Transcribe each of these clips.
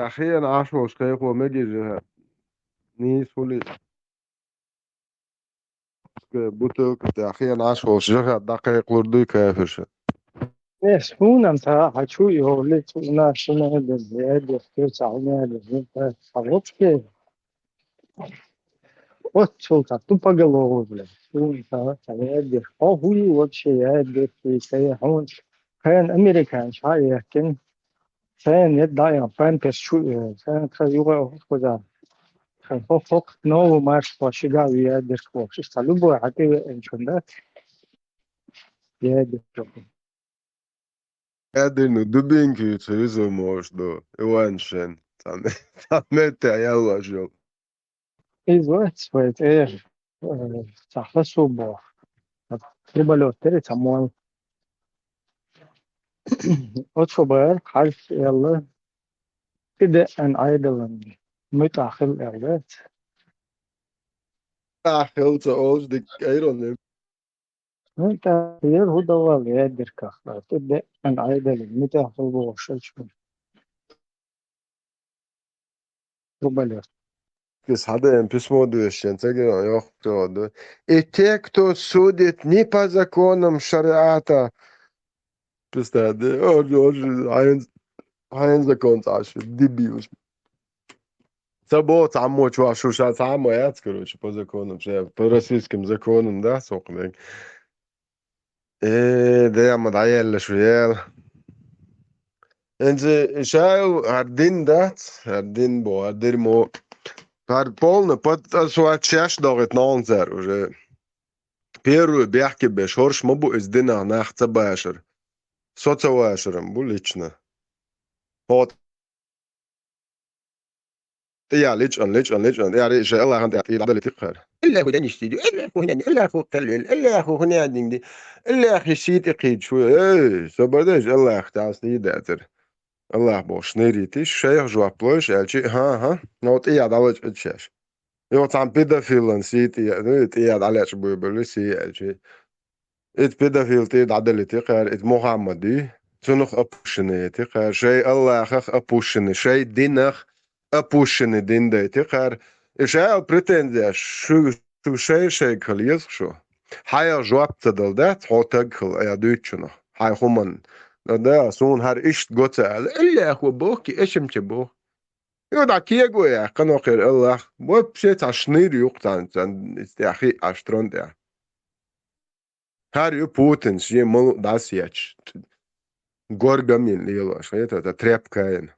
أخي أنا عاشوش كيكو مجيجها نيس ولي بوتوك أخي أنا عاشوش جها دقيق وردي كيفش. ايش هو نمتا شو يقول لنا شنو هذا الزيادة في ساعنا هذا خلاص كده وشو تطبق الله ولا شو نتا هذا هو وشيء هذا في شيء هون كان أمريكان شايع كان كان يدعي فان كشو كان خيوه خدا كان فوق نو مارش باشيغا ويا دكتور سالوبو حتى إن شاء الله يا دكتور Edinu dubinki izolmoš do Ivanšen. Tamete jalla žil. إيه سويت إيه صح صوبه Tribalo tere samuel otsober harf يلا تبدأ أن أيضا متأخر الإعداد Achil te oos de eiron. أنت غير هو دوال يقدر كخلا تبدأ أن أيضا متأخر بوشش Tribalo Kes hadde en письмо душен, теги йохто. И те, кто судит не по законам шариата, пистade, ein закон цаши, дебил. Забот аммо чуашу шац аммо яц, короче, по законам, по российским законам, да, сокнег. ده يا مدعيل شوية انت شاو هردين دات هردين بو هردين مو هربولنا بات سوات شاش داغت نانزر وجه بيرو بيحكي بشورش مبو ازدنا ناخ تباشر صوت واشرم بو ليچنا هوت يا ليچن يا ريش الله عند يعطي عدل تقهر الا هو دنيش تيجي الا هو هنا الا هو قلل الا هو هنا دي الا اخي شيت اقيد شويه ايه سبردش الله اختاس دي داتر الله boš nerītis šajā žoploši, elči, not iad alec etšeš. Jo tam pedofilin sīti, iad alec bubeli sī, elči. It pedofil tid adeli tiqar, it Muhammadi, tunuk apushini tiqar, shay Allahach apushini, shay dinach apushini dinde tiqar. Ishay pretenzija, shay kalies šo. Haja žop tadal dat, hotag khal, ja duitšana. Haj human. ده سون هر إشت قطع إلا أخو بوكي إيش متبوه يودا كيجو يا قنو خير الله وبشيت عشنير يقطع استياخي عشترون ده هر يو بوتن شيء مو داس ياتش غورغا من ليلو شوية تا تريب كاين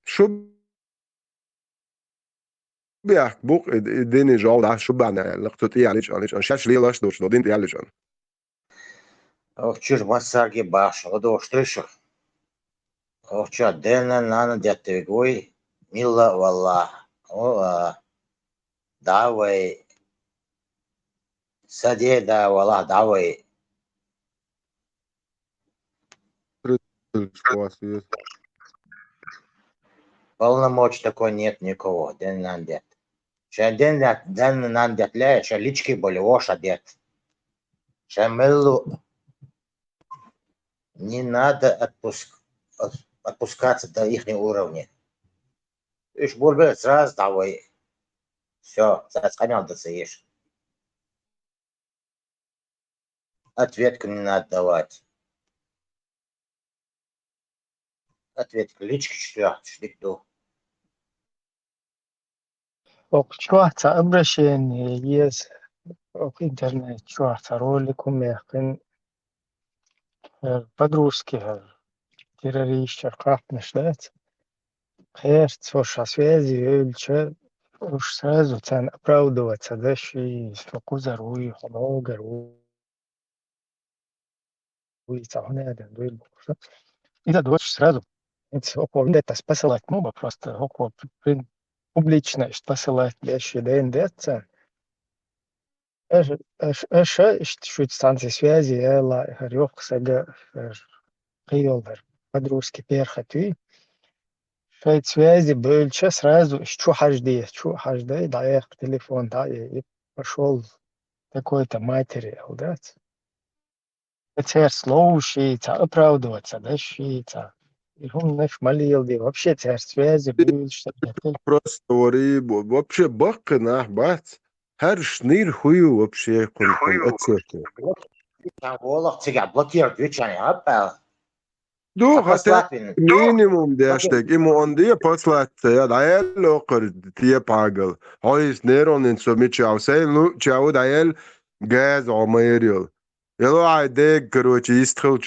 شو بيح بوك ديني جو دا شو بعنا لقطت إيه عليش شاش ليلاش دوش دو دين عليش Овчир массаги баш, одоштрышо. Овча дена нана дятевгой, милла валла. О, давай, саде да валла, давай. Полномочий такой нет никого, ден нан дят. Ша ден нан дят ля, ша лички были, оша дят. Ша меллу не надо отпускаться до их уровня. Ишь, больше сразу давай. Все, сохранял до сеешь. Ответку не надо давать. Ответку лички шликту. وقت أبرشين يس إنترنت شو رولكم يقين подружки террорист как нашлет خير со связи ильче уж сразу цен оправдываться да и фокуза руи много руи هنا ده دويل إذا دوش сразу это около это спасалать моба просто около публично спасалать вещи да индеца شو станции связи لا هريوك سجا قيل подружки перхотви شوية связи больше сразу что хажде даек телефон да и пошел какой-то материал да теперь слушается оправдываться да щица И он наш молил, и вообще царь связи был, что-то. Просто وريب вообще бак нах бац. Her шнир хую вообще кон отсеки. Волох цыган блокирует вечами, опа. دو Запас хотя Латвии. минимум дештек ему он дие послать я даял локер тие пагал. Хойс нерон ин so mit чау сей ну чау даял газ омерил. يلا عيدك كروتش يستخل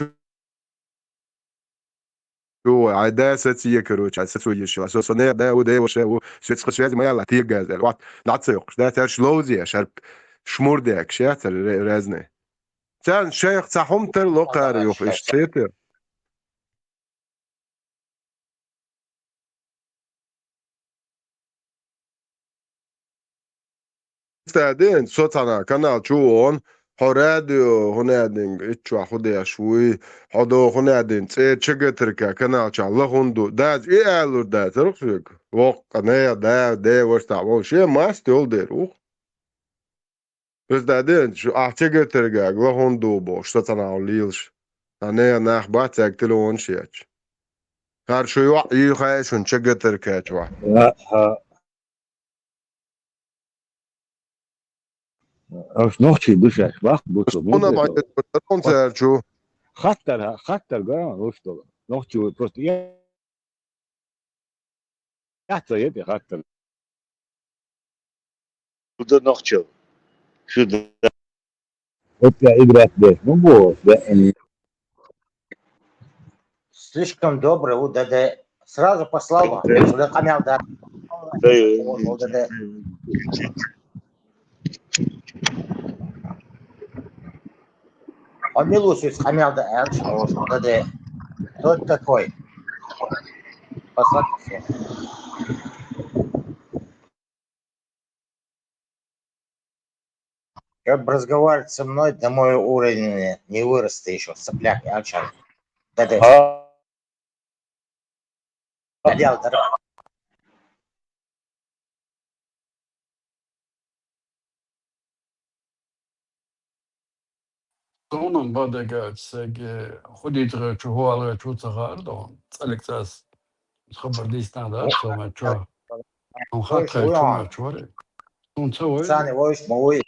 شو عيدا ستية كروتش عيدا ستوي يشوا سو صنيع ده وده وش هو سويت خشوات ما يلا تير جاز الوقت لا تسيق ده ترش لوزي شرب شمور ديك شاتر رازنه تان شيخ صحوم تر لوقار يوف ايش تسيتر استعدين صوت انا كانال شو اون هراديو هنادين اتشوا خدي شوي هدو هنادين تسي تشجتركا كانال شا لهوندو داز اي الور دا ترخيك وق انا دا ورتا وو شي ماست يول دير استعدين شو احتجتركا لهوندو بو شتانا ليلش انا ناخ باتك تلون شيتش هر شو يو خايشون تشجتركا شوا Als nog zie je wacht, boete, انا بعد moet كونسيرت شو خطر قرار وصل nog zie просто ja to je خطر ده nog zie شو ده опять играть без ну вот يعني Слишком добрый УДД. Сразу послал сюда камел, да. УДД. Он милует камел, да. УДД. Кто это такой? Послать все. Как бы разговаривать со мной, до мой уровень не вырос ты еще, сопляк, Алчан. УДД. Sonon badegać choditra чугуала чуцагар до Алексас خبردي ستاندرد سوما چوا он хатра чума чуаре он цой Сани воиш мой.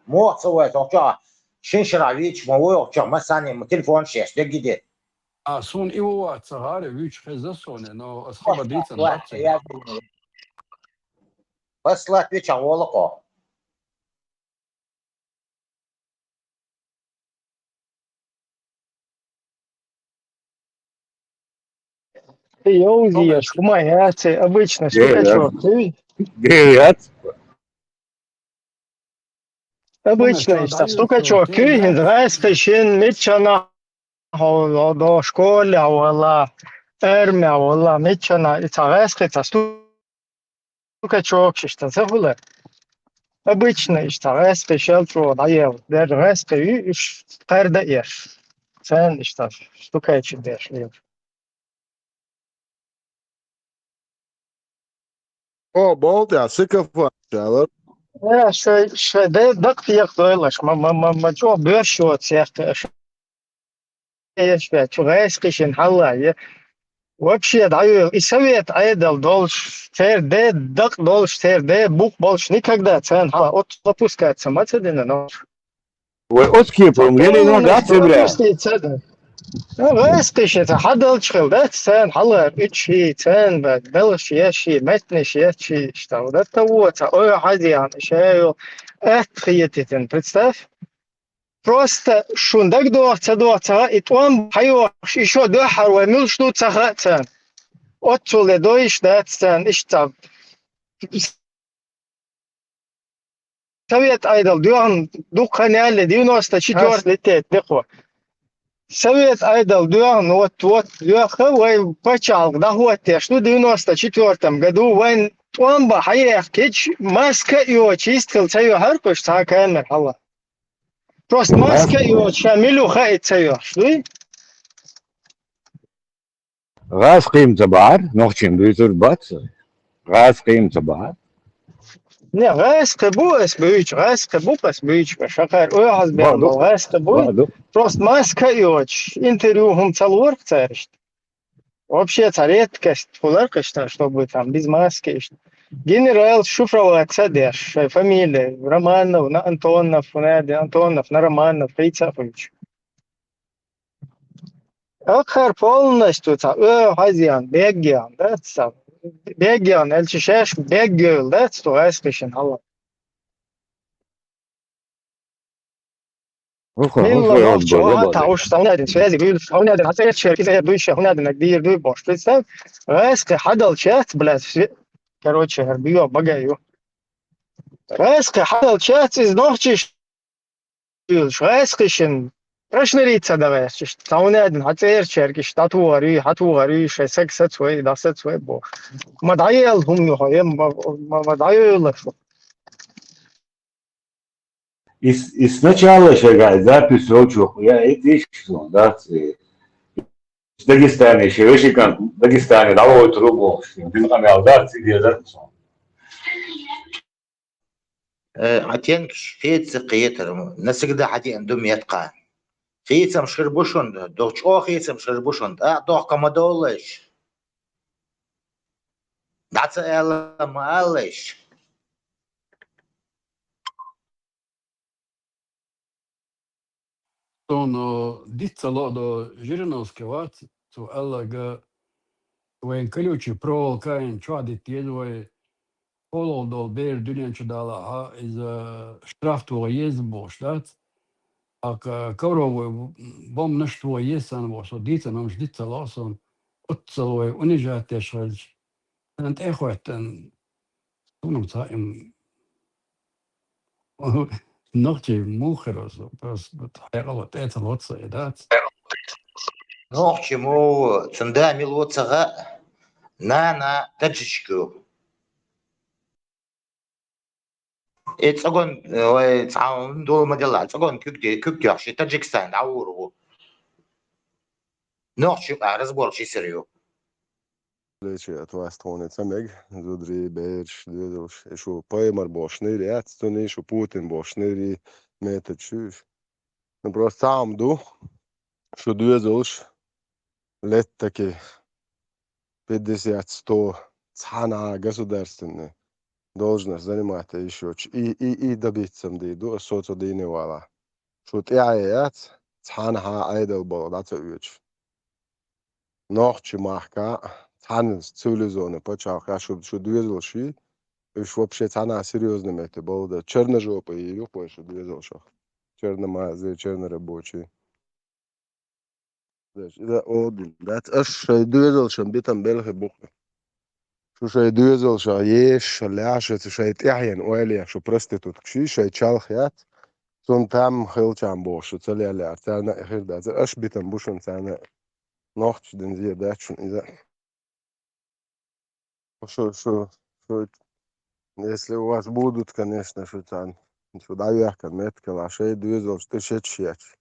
Мо цой то шиншравич мой то масани телефон шеш дегиде. а сон ива цагаре вич хеза соне но خبردي ستاندرد Послать вечер волоко. Ты еудишь, умаяцы, обычно, стукачок. говорят Обычно, işte, стукачок. Кюхин, райскашин, митчана, до школы, вала, эрмя, вала, митчана, и райскаца, стукачок, işte, забыла. Обычно, işte, райскашел, dayev, der rayskayı, üç perde yer. Sen, işte, стукачок der. او بولد يا سكف شالر Ja, что, да, ты дойлаш, ма, чё, бёршо, церка, турецкий, халла, вообще, даю, и совет айдал, долж, де, дак, долж, де, бук, больше никогда, цен, халла, от, выпускается, мацедина, но... ой отские помнили но гады бля Райскиш, это хадал чхил, да, цен, халла, ичи, цен, белш, яши, метниш, яши, что, вот это вот, ой, хадиан, шею, этхиетитен, представь? Просто шундак доца, и там хайо еще дохар вамил что цахацан. Отцуле доиш датсан иштаб. Совет айдал дуан духаняли 94 летет дехо. Совет айдал дуан вот духа вай пачал да вот что в 94 году вайн там ба хаях кич маска и чистил цаю харкош цакан халла. Просто маска и шамилу хайцаю. Что? غاز قيمته بعد نوخشين بيزور بات غاز قيمته بعد Не, райска буэс бюч, райска бупас бюч, шакар, ой, хазбян, райска буй. بعده Просто маска и оч. Интервью хум цалворк царишт. Вообще редкость фуларка, чтобы там без маски. Генерал шифроваться дешь, фамилия Романов, на Антонов, на Антонов, на Романов, Фейцапович. Ахар полностью хазяин, бегян, да, сам. Бегян, эльчишеш, бегял, да, что эскишен, алла. Милла ночь, тауш, один связи, говорит, один отвечает, из душа, один кбир, дуй бош. Представь, эски хадал чат, блядь, короче, бью, багаю. Эски хадал чат из ночи, эскишен. Рашнерица давай, один отвечает, хатуари, шесек свой, дасет свой бош. Мадаял хумю, мадаял. И сначала шагать запись очень я эти что, да, в Дагестане, еще выше, в Дагестане, дало трубу, ты там я, да, тебе, да, عتين فيت قيتر نسجد حتين دم يتقان خيسم شربوشند دوغ شو خيسم شربوشند دوغ كما دولش دعت الا ما قالش Sono dizzalo do Žirinovske vaci, su LG,uen kaljuči provolkain čadi tiedvoj, polol dol ber dünyanču dala ha iz štraftuo jezbo štac, ak kaurovoj bom nešto jesan vos, o dica nam dizzalo son, otsalovoj unižate šalj, ent ehoeten, sunum saim, noche mujeres, pues, haygalat etan otsa edat. نوح شمو تندا ميلو تسغا نانا تجشكو اتسغون تعاون دول مدلع تسغون كوكتي عشي تاجيكستان عورو نوح شو اعرز بول شي سريو Atvastonica meg, Zudri, Bērš, Diedoš, šo paimar bošniri, atstuni, šo Putin bošniri, метод чуешь. Ну просто сам ду, что Diedoš, лет таки 50-100 цана государственная должность занимать еще и добиться мдиду, соцодини вала. Что тяет, цана айдел был, да цуешь. Ночи махка, цан цивилизованный, почав, я что Diedoš, Уж вообще цана серьезным это был, да. Черножопый и юпой, что двигался. Черномазый, чернорабочий. Да, один. Да, аж двигался, битам белых бух. Что шай двигался, ешь, ляж, это шай тяхен, уэли, что проститут, кши, шай чалхят. Сон там хилчам бош, что цели ляж, цана хирда. Аж битам бушен цана. Ночь ден зе, да, что не за. Что, если у вас будут, конечно, что там. Сюда ехать, метка, лошадь, двигал, что щечь.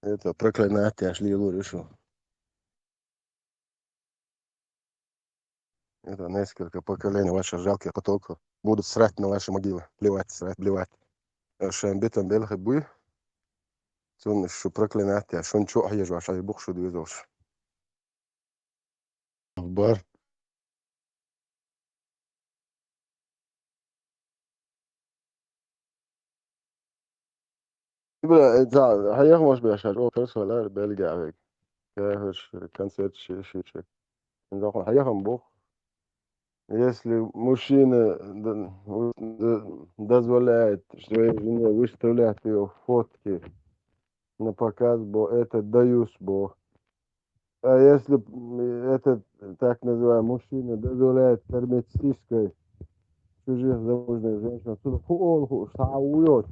Это проклятие шли решил. Это несколько поколений ваших жалких потоков будут срать на ваши могилы. Плевать, срать, блевать. Шамбитам белых буй. Сон что проклятие, что ничего езжу, а бух что двигался. В бар. Бля, да, а я может быть, о, персонал, Бельгия, концерт, шишек. А я бух. Если мужчина дозволяет своей жене выставлять ее фотки на показ, бо это даюсь, бо. А если этот так называемый мужчина дозволяет кормить сиськой чужих замужних женщин, то он шаует.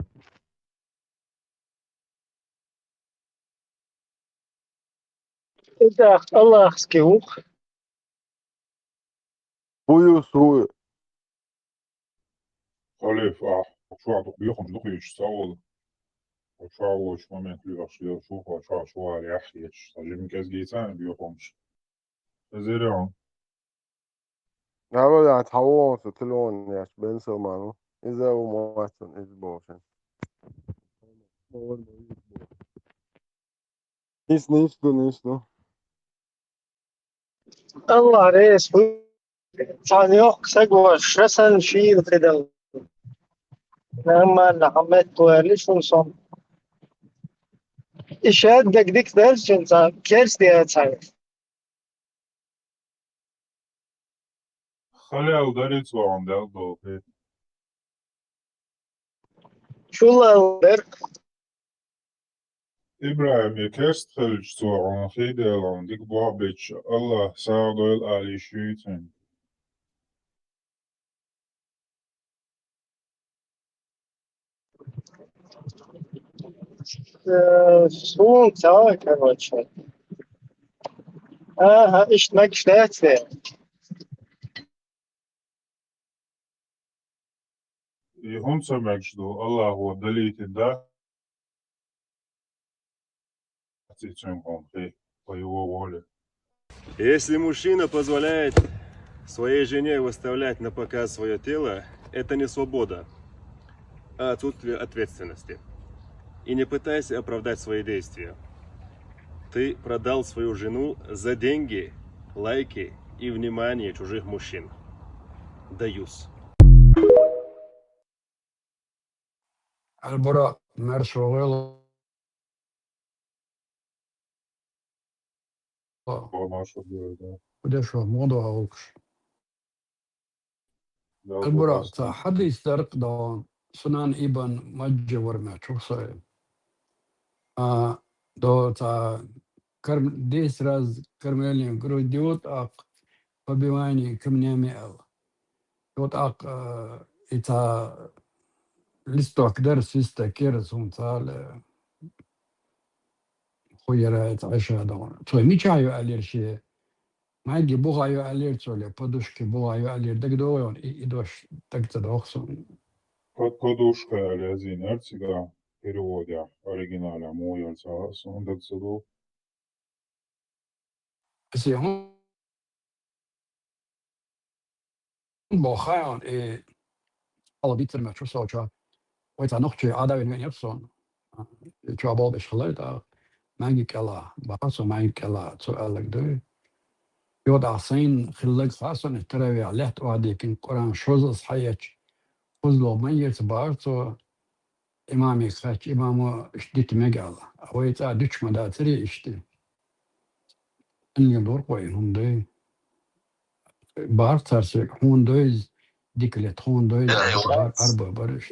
Это Аллахский ух. Хую сую. Халиф, شو بياخد لقي يشتغل وشو момент ليغشي شو رياحي تجيب كاس جيتان بياخدش زيرو Ja, aber ja, Tauer så til åren, ja, Spencer, mano. Is er jo Martin, is bosen. Nisto. الله ريس صانيوك سقوى شرسن شيء كده لما نعمت تواليش ونصم إشاد دك درجن صار كيرس دي صار خلي أوداري تسوان دل دوبي شو الله إبراهيم يكست خلج تسوان خيدي لون ديك بوابيتش الله ساعدو الآلي شويتن سون سوا короче ага ich mag Stärke يهون سمعجدو الله هو دليت دا تيتشنهم خي ويو воле. Если мужчина позволяет своей жене выставлять на показ свое тело, это не свобода, а отсутствие ответственности. И не пытайся оправдать свои действия. Ты продал свою жену за деньги, лайки и внимание чужих мужчин. Даюсь. البراء مرش وغيره Маша да. ودش موضوع وكش Да, البراء просто. حد يسترق دون سنان إبن مجي ورمى شو صاير دو تا كرم ديس راز كرمالي قرو ديوت أق فبيواني كم نامي أل ديوت أق إتا لستو أقدر سيستا كيرس ونتال خويرا إتعشا دون توي ميشايو ألير شي ما يجي بوغايو ألير تولي بدوشكي بوغايو ألير دك دوغيون إدوش دك تدوخسون Подушка Алязин Эрцига в переводе оригиналя Муяльца Сундаксуду. بس هون بوخايون alla bitter med så så och det nog ju ada en Epson jag bara beschleunigt där man kalla bara så man kalla så alla det يوضع صين خلق خاصة التراوي عليه وهذه كان قرآن شوز صحيح وزلو ميت بارتو إمامي خاش إمامو اشتيت مقالة ويتا دش مداتري اشتي إن يدور قوي هم دي بارتر سيك هون دويز ديكلت هون دويز أربع برش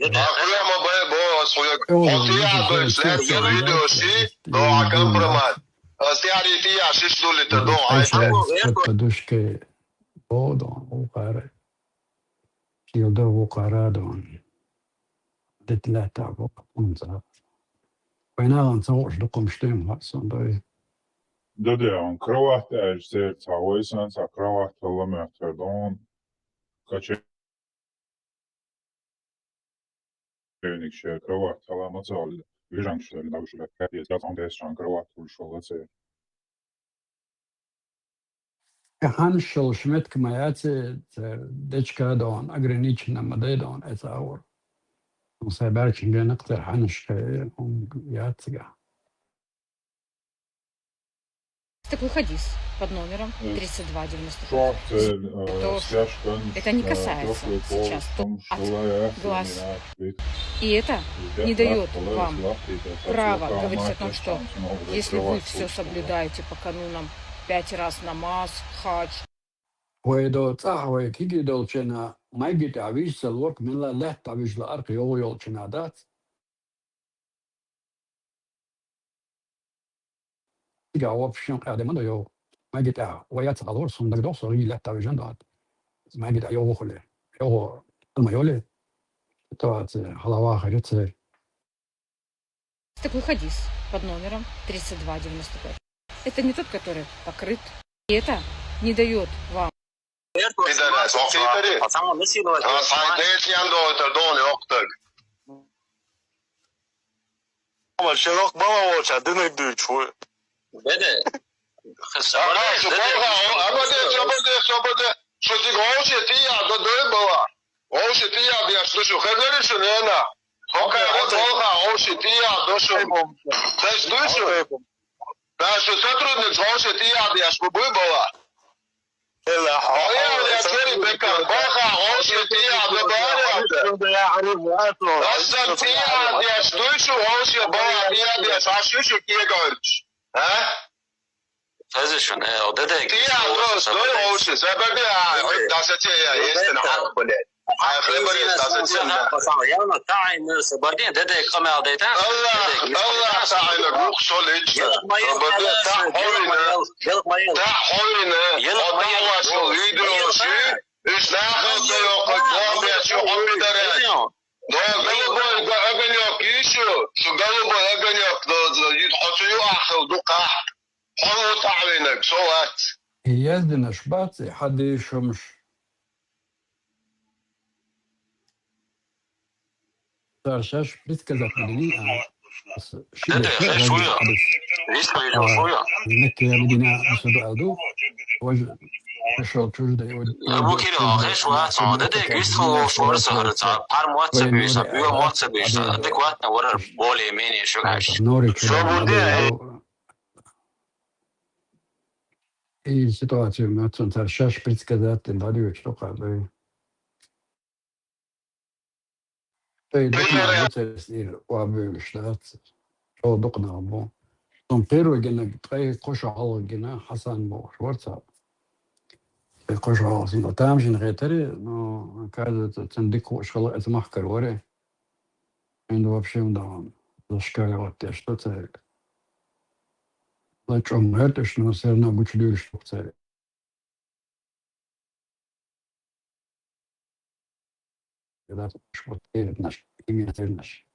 подушки бодон وقارة يلدو وقارة دون دتلاتا وقنزا وينا نصوش دقم شتيم هاتسون دوي Да, он кровать сердца, ойсан са кровать ламертер, дон качевник ше кровать ламацал, вижан что ли, давши капец, я там десчан кровать ушел это. هانشل شمت كمايات دشكا دون أغرينيتشنا مدي دون أتاور وسيبارك إنجا نقتر هانش ياتسقا Такой хадис под номером 3295. Это не касается сейчас от глаз. И это не дает вам права говорить о том, что если вы все соблюдаете по канунам 5 раз намаз, хадж. ويدو تاهوي كيكي دولشنا ما يجي تعويش سلوك من لا لا تعويش الأرق يو يولشنا دات يجا وابشن قاعدة من يو ما يجي تعو ويات غلور صندق دو صغير لا تعويشن دات ما يجي تعو خلي يو الميولي توات حلاوة خيرت Такой хадис под номером 3295. Это не тот, который покрыт. И это не дает вам. يا تري بكر بقى عوشتي على بالك اصلا تي يا شتوشو عوش يا بابا يا شاشوش كيغورج ها Physician, det är تي عروس دول عوش سبب يا داستي يا يستن حق بلد هاي خبر داستي يلا تعي ناس بعدين ده كمان ده الله تعالى روح صليت بدي تحولنا يلا ما صليدو شيء ايش ناخذ يوقف قوم يا شو عم بدري ده قلبه اغني كيشو شو قلبه اغني يتحطوا اخر دقه حلو تعوينك صوت Jezdina špaci, hadīšums. Saršaš priskazat medinī. ده شوية لسه شوية Nekke medinā bisudu adu. Šol čužda. أبو كده خيش واسع ده جسمه فرصة هرتع بار مواتس بيسا بيو مواتس بيسا دكواتنا ورا بولي ميني شو عايش Nori شو بودي I situāciju mēs un Saršaš priskazat darījuši to kādu. Te doknā vuceres ir wabijuši tāds. Šo doknā bu. Un pirvigina tkai koša halgina Hasan bu švarcā. Koša halgina. No tāmžin retari, no kāda цендику школа это махкар варе. И вообще да зашкаливать те что цель. Зачем это, что все равно обучили, что в цели. Когда вот наш имя наш.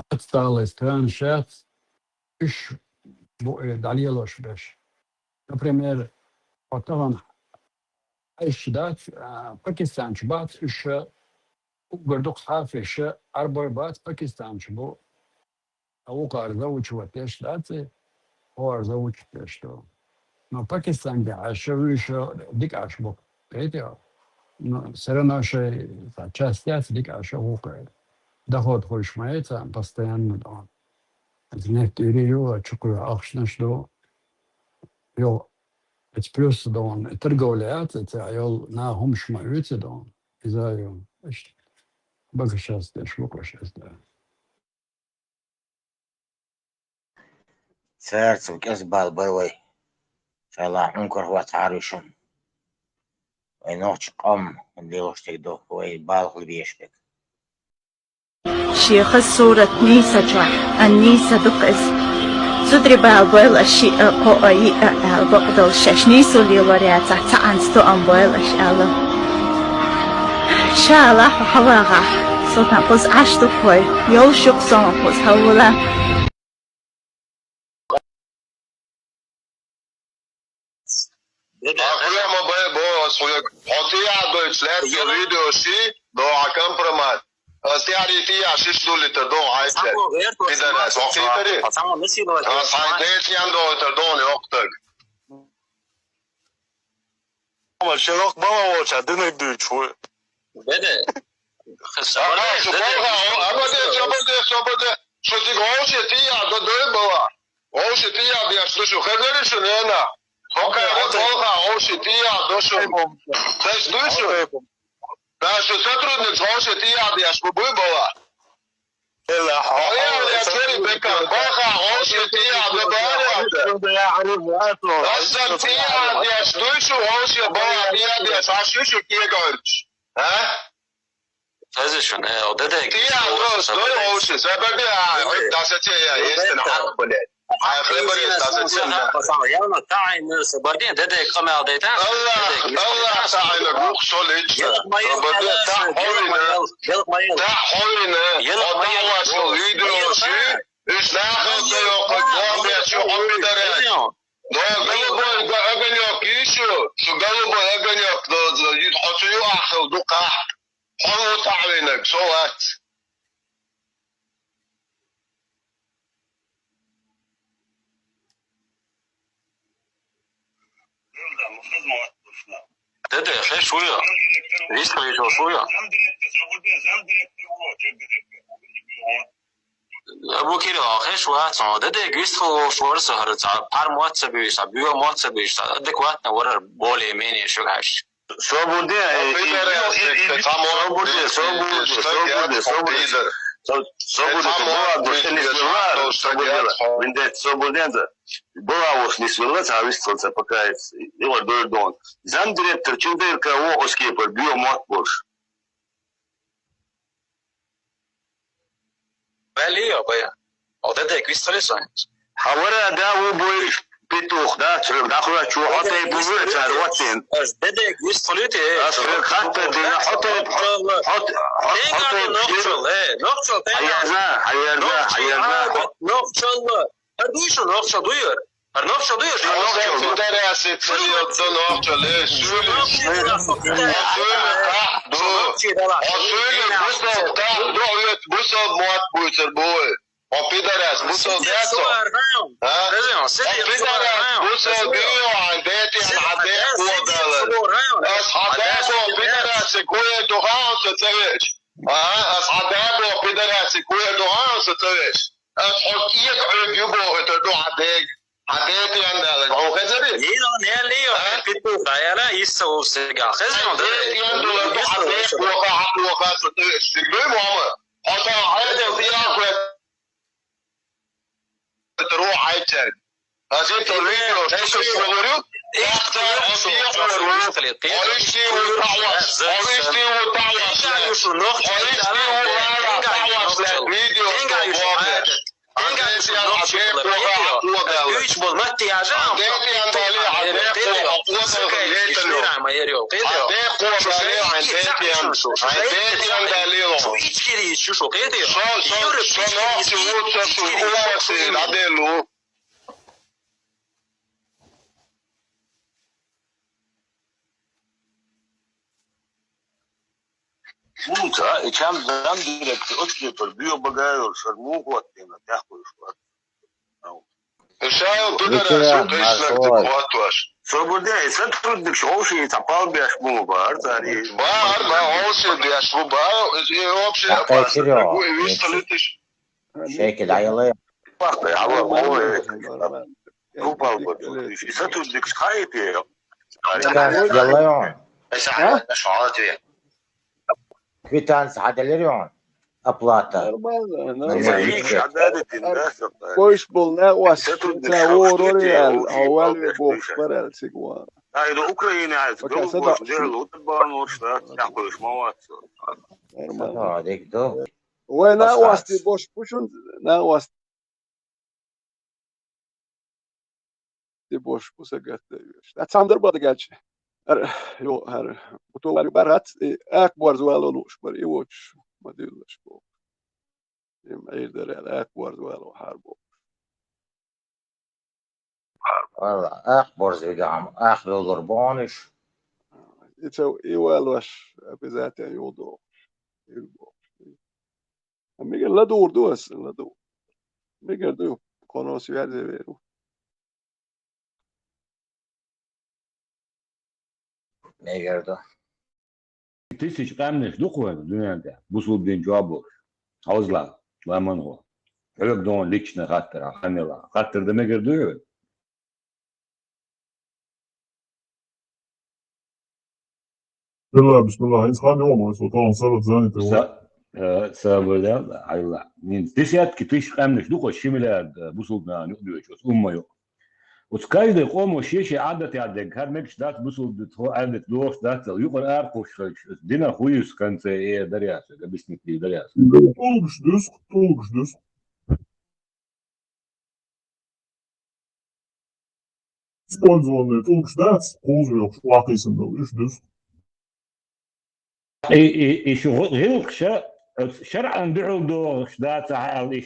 Отсталые страны сейчас ищут дальелош беш. Например, потом ищут Пакистан чбат еще Гордок хаф еще арбойбат Пакистан чбо. А у кар заучивать те штаты, у заучить те что. Но Пакистан да, еще дик ашбок. Это но все равно что часть дик ашбок. Доход хочешь мається постоянно да. З них тирію, чукую акшна что. Йо, это плюс да он торговляет, это йо на хумш мається да. Из-за йо, бага сейчас да швуко сейчас да. Сердце كسبال بروي شالا انكر هو تعارشون وينوش قم اللي وشتك دو هو بالغ اللي بيشبك شيخ الصورة نيسا جوا النيسا دقس سدري بالبويل الشيء قوي البقدل شش نيسو اللي وريات تعنستو أمبويل أشياء شالا حواغا سلطان قوز عشتو كوي يو شوك صون قوز هولا Ахуя мобай бо своя хотия Deutschland video shi do компромат. Стяри ти ашиш долите до айче. Бидана сохитери. Сайдет яндо до не октаг. ما شلوك بابا وش عندنا يدوشوا بدأ خسارة أبدا شو تقولش تيا ده بوا وش تيا دي أشتو خبري شو نينا أوكي أقول وش تيا دوشو بس دوشو بس сотрудник وش تيا دي أشتو بوا يا تري بكر بقى وش تيا ده بالك أصلا تيا دي أشتوشو وش يا بابا دي شاشوش كيغورج ها Physician, ده تي عروس دول عوش سبب يا داستي يا يستن حق بلد هاي خبر داستي يلا تعي ناس بعدين ده كمان ده الله تعالى روح صليت بدي تحولنا يلا ما صليدو شيء ايش ناخذ يوقف قوم يا شو عم بدري ده قلبه اغني كيشو شو قلبه اغني يتحطوا اخر دقه حلو تعوينك صوت ده خير شوية لسه شوية ابو كيلو خش واتو ده جيستو شورس هرتا بار مواتس بيش بيو مواتس بيش ادكوات ورا بولي ميني شو عاش صوبودي Boa, не сверлась, а выстроился пока его дойдон. Зам директор Чендерка о оскипер биомат больше. Вали я бая. Вот это и кристаллизует. Хавара да у бой петух, да, человек да хуя чего, а ты бузы царь ватин. Это и кристаллизует. А что как-то да, хот. Arduyuşu nokta duyuyor. Nokta duyuyor. Nokta deresi çözüyordu nokta le. Söyle. Bu muat buyur boy. O pidaras bu so deso. Ha? O pidaras bu so diyor andeti adaya kuadalar. Ashababo pidaras kuya doğan satış. Ha? Ashababo pidaras kuya doğan satış. حكيت عجبه تدو عداك عداك يندل هو خزري ليه ليه بيتو خيالا يسو سجا خزري عداك يندل عداك وقع استقبال ماما حتى هذا فيها تروح عايتك هذه الفيديو تصوروا اختار أريشتي Üç bulmak diyeceğim. Şu içkili içiyor şu kıydı. Мута, и чем зам директор, отклепер, био багайор, шарму хватина, тяхую шват. Шаю пидорасу, точно хватуаш. Свободяй, сотрудник шоуши, тапал бяш му бар, цари. Бар, олси бяш му бар, и вообще такой вистолитиш. شكل عيالي Бахта, ала, ой. Купал бы. И сотрудник скайпе. يلا يون كويتانس عدليون أبلاتا Pois bol ne was ne ororial awal box paral sigwa. А до Украины, а до Украины, Лутбану, что такое шмоваться. هذيك دو Wa na was ti bosh pushun na was ti bosh pusagat. Dat sander bad gerçi. Jo her utovar barat akbar zualonush bar iwoch madilش bo. Im ayder el akbar zualo harbo. والله أخبر زيدام أخذ الغربانش Então, eu acho, apesar de ter ido, amiga, lá do Urduas, lá do, amiga, do, conhece o Azevedo. نيجردو Тысяч камней духовно, dünyada. Bu sulbin cevabı. Havuzlar. Laman o. Öyle doğan lichne hattır. Hanela. Hattır demek gördüğü. بسم الله إنسان يوم سلطان سبت زاني Sabırda hayla. Десят тысяч камней духов şimdiler bu sulbina nüdüyor. Umma yok. وتكايد قوموا شيء عادة يعني كان مش دات بسوا بتو عادة دوش دات يقول أركوش دينا خويس كانت إيه درياس بسني في درياس. Толкуш düz. Использованные толкуш дат, пользуешь лакейсом видишь düz. إي شو غير شرعا دعو دوش دات على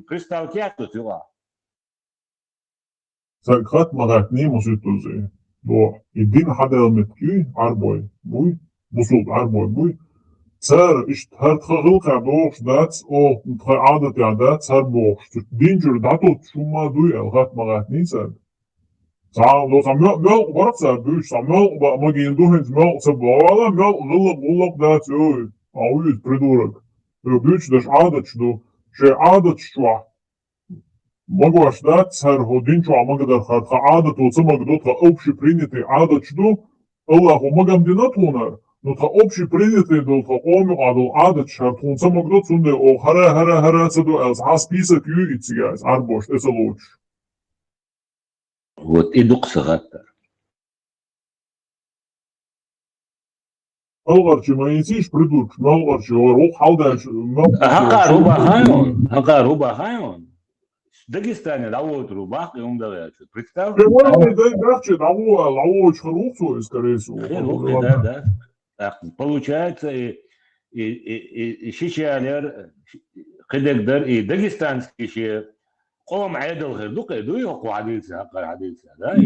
كريستال كياتو تلا. Sen kat magatni musituzi. Do idin hadel metki arboy buy. Busult arboy buy. Sar ist hat khulqa dosh dat o adat ya dat sar bosh. Danger datot shuma duy el kat magatni sar. Sa lo samel barat sar buy samel ba magin duhens mel sabala mel gulab dat oy. Ауй придурок. Buy das adat shdo شيء عادة شوا مقواش دات سر هودين شو عمقدر خارطة عادة توصمق دوتها أوبشي برينيتي عادة شدو الله هو مقام ديناتونر نوتها أوبشي برينيتي دوتها قومي قادو عادة شارتون سمق دوت سنده أو هرا سدو ألس عاس بيسا كيو إتسيغاز عربوش إسالوش Вот и дух сагата. الغرشي ما ينسيش بريدوش ما الغرشي هو روح حالداش Хака руба хайон. Дагестане давот руба и умдавячу. Представь? лавоч харухцу, скорее всего. Да. Так, получается, и шишалер, кедекдер, и дагестанский ще, قوم عدل غير دوك يدو يوقو عديلسة هقا عديلسة да?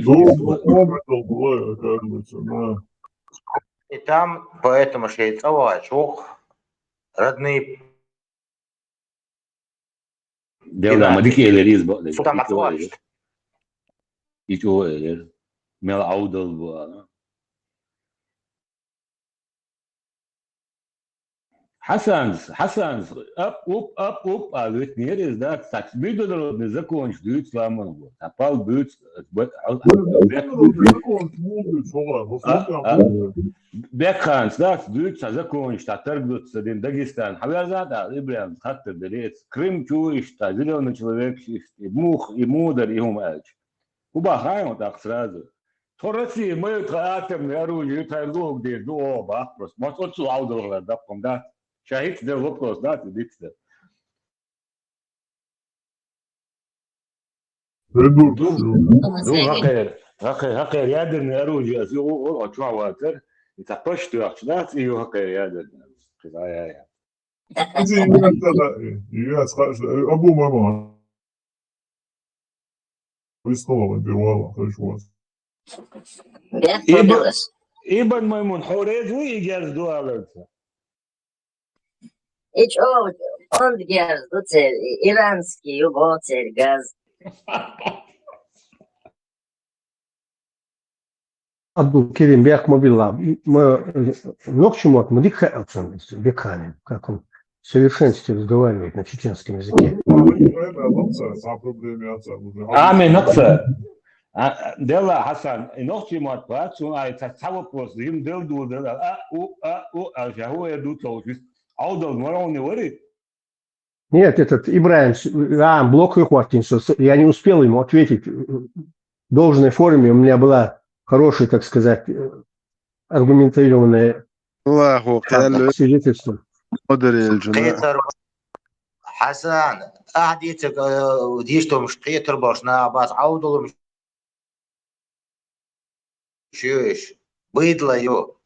И там, поэтому шейцова, чух, родные. Девла, мадики элерис бо. Что там отвалишь? Ичо элер. Мел аудал бо. Hasans, up, with near is that such middle of the Zakonch, Dudes Laman, Apal Boots, Backhans, that's Dudes as a conch, that Turguts in Dagestan, Havazada, Ibrahim, Hatter, the Rates, Krim Jewish, Tazilion, Chilevek, Much, Imuder, Ihum Edge. Ubahayon, that's rather. Torasi, my Atem, Yaru, you try look, they do all back, but what's also out of that from that. شاهدت ده вопрос, да, ты дикста. هقير ядерное оружие, отчего ватер, это то, что ахчнат и هقير ядерное. أبو ماما ويستوى بيروالله خيش واس. Ибн Маймун حوريز ويجاز دوالرسا. Hiç on gezdi iranski bu gaz. Абдул-Керим, бяк мобила. Мы ночью мы дикхаэлцем бекханем, как он в совершенстве разговаривает на чеченском языке. Амин, нокса. Дела Хасан, ночью мы отплатим, а это того просто, им дел я дуцал. Нет, этот Ибраим, блок выхватил, я не успел ему ответить в должной форме. У меня была хорошая, так сказать, аргументированная свидетельство. Хасан, أحديتك وديشتو مش قيتر باشنا بس عودلو مش شوش بيضلا يو.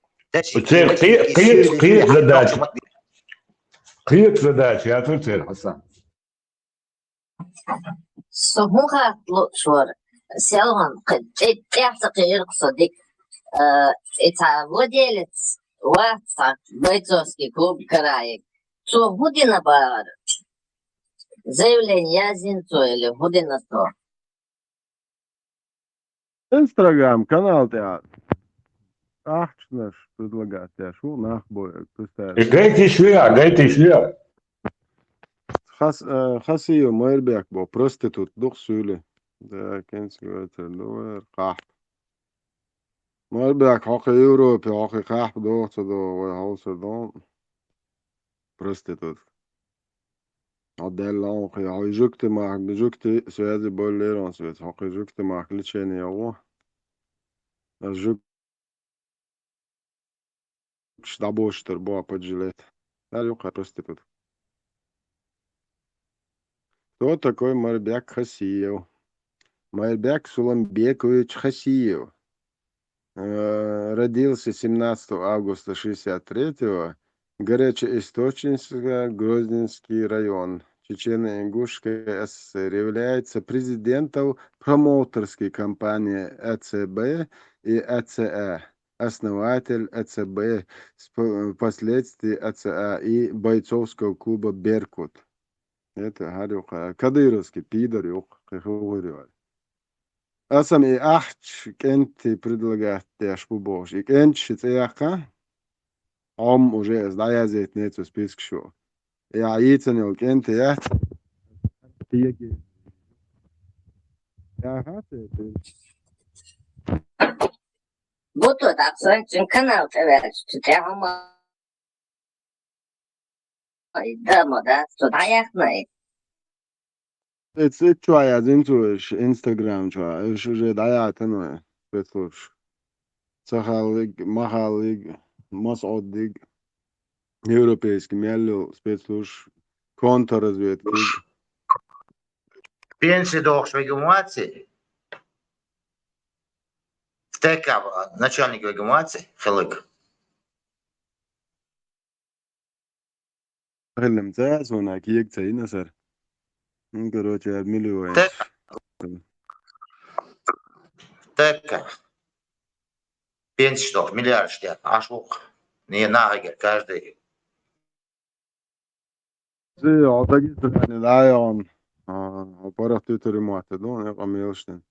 قيت задачи, я ответил, Хасан. Сухуха шор. Селван, тяхтаки ирксодик. Это владелец ВАЦа, бойцовский клуб Караек. Что година бар? Заявление Зинцо или година то? Инстаграм, канал театр. Ахчнаш предлагать, я шел нахбой. Гайти швя. Хасию, Мойрбек, бо проститут, дух сюли. Да, кенсгойтер, дуэр, кахп. Мойрбек, хохи Европе, хохи кахп, дух, до, хаусер, дон. Проститут. Adel lange, ja, je zoekt te maken, je zoekt te, zoals de boel leren, zo het, je zoekt te maken, liet je niet jou. Je zoekt, штабоштер, боа поджилет. Да, люка проститут. Кто такой Мойрбек Хасиев? Мойрбек Суламбекович Хасиев. Родился 17 августа 1963-го. Горячеисточинская, Грозненский район, Чечено-Ингушская ССР, является президентом промоутерской компании ЭЦБ и ЭЦЭ, основатель ЭЦБ, впоследствии ЭЦА и бойцовского клуба «Беркут». Это кадыровский пидор, как говорю. А сам и ахч, кенти предлагает тяжбу бож. И кенчи цеяха, уже сдаязет нет в список шо. Я яйценил кенти ят, Peki. Ya hadi. Буду так свой канал товарищ. Прямо дома, да? Сюда яхнай. It's شوية عايزين انستغرام شوية شو جد حياتنا بتلوش سخاليق محاليق مسعوديق европейский меллю спецслужб контрразведки Пенсии должен вегумации. Стека начальник вегумации. Хелик. الممتاز هناك يكتي نصر короче مليون Стека. Пенсии что? Миллиард штят. Аж ух. Не нахер каждый. زي أعتقد يعني الآن عبارة تيتري معتدون يقام يلشتن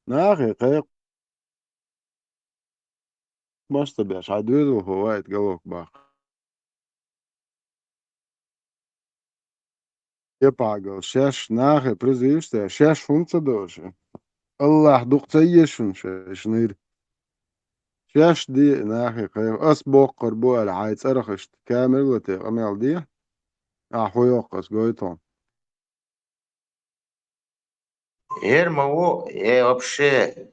ناخي قيق مش تبيش عدوده هو يتقوك باق يبعقل شاش ناخي برزيشتا شاش فونتا دوشي الله دقتيشن شنير شاش دي ناخي قيق أسبوق قربو العايز أرخشت كامل وتيق أميال دي أحويوقس قويتون Ермово, я вообще...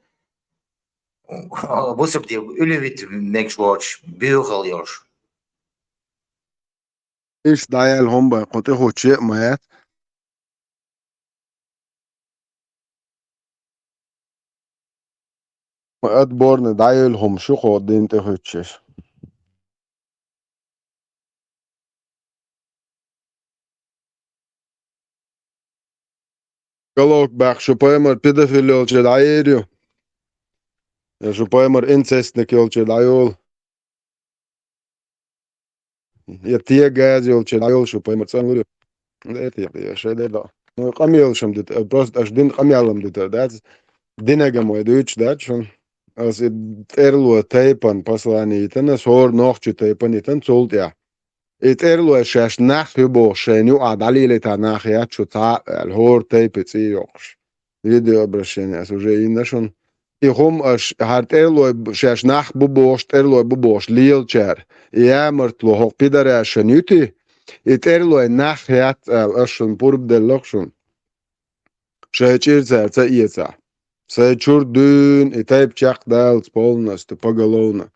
Бусып деп, үлевит мекш watch. Бюхал ёж. إيش دايل هم بقطعه شيء مات أدبرن دايل هم شو قادين تهتشش قالوك باخ شو بايمر بيدافيل يلشد عيريو شو بايمر إنسيستنك يلشد عيول يتيه جاز يلشد عيول شو بايمر تسانوريو ده يا شيء ده قام يلشم دت بروست أشدين قام يعلم دت ده دينجا مو يدوش ده شون as it erlo teipan paslānītana, sor nohču teipanītan sultjā. It erlo šaš nahjubo šenju adalīlitā nahjāču tā الهور teipic ījokš. Video обращение уже иннашун. И хом аш харт erlo šaš nahbuboš, erlo buboš lielčēr. Jāmartlo hok pidarā šenjuti. It erlo nahjāt ashun purbdelokšun. Šēčircēr ca iecā. Сечур дун и тейп чак дайлс полностью поголовно.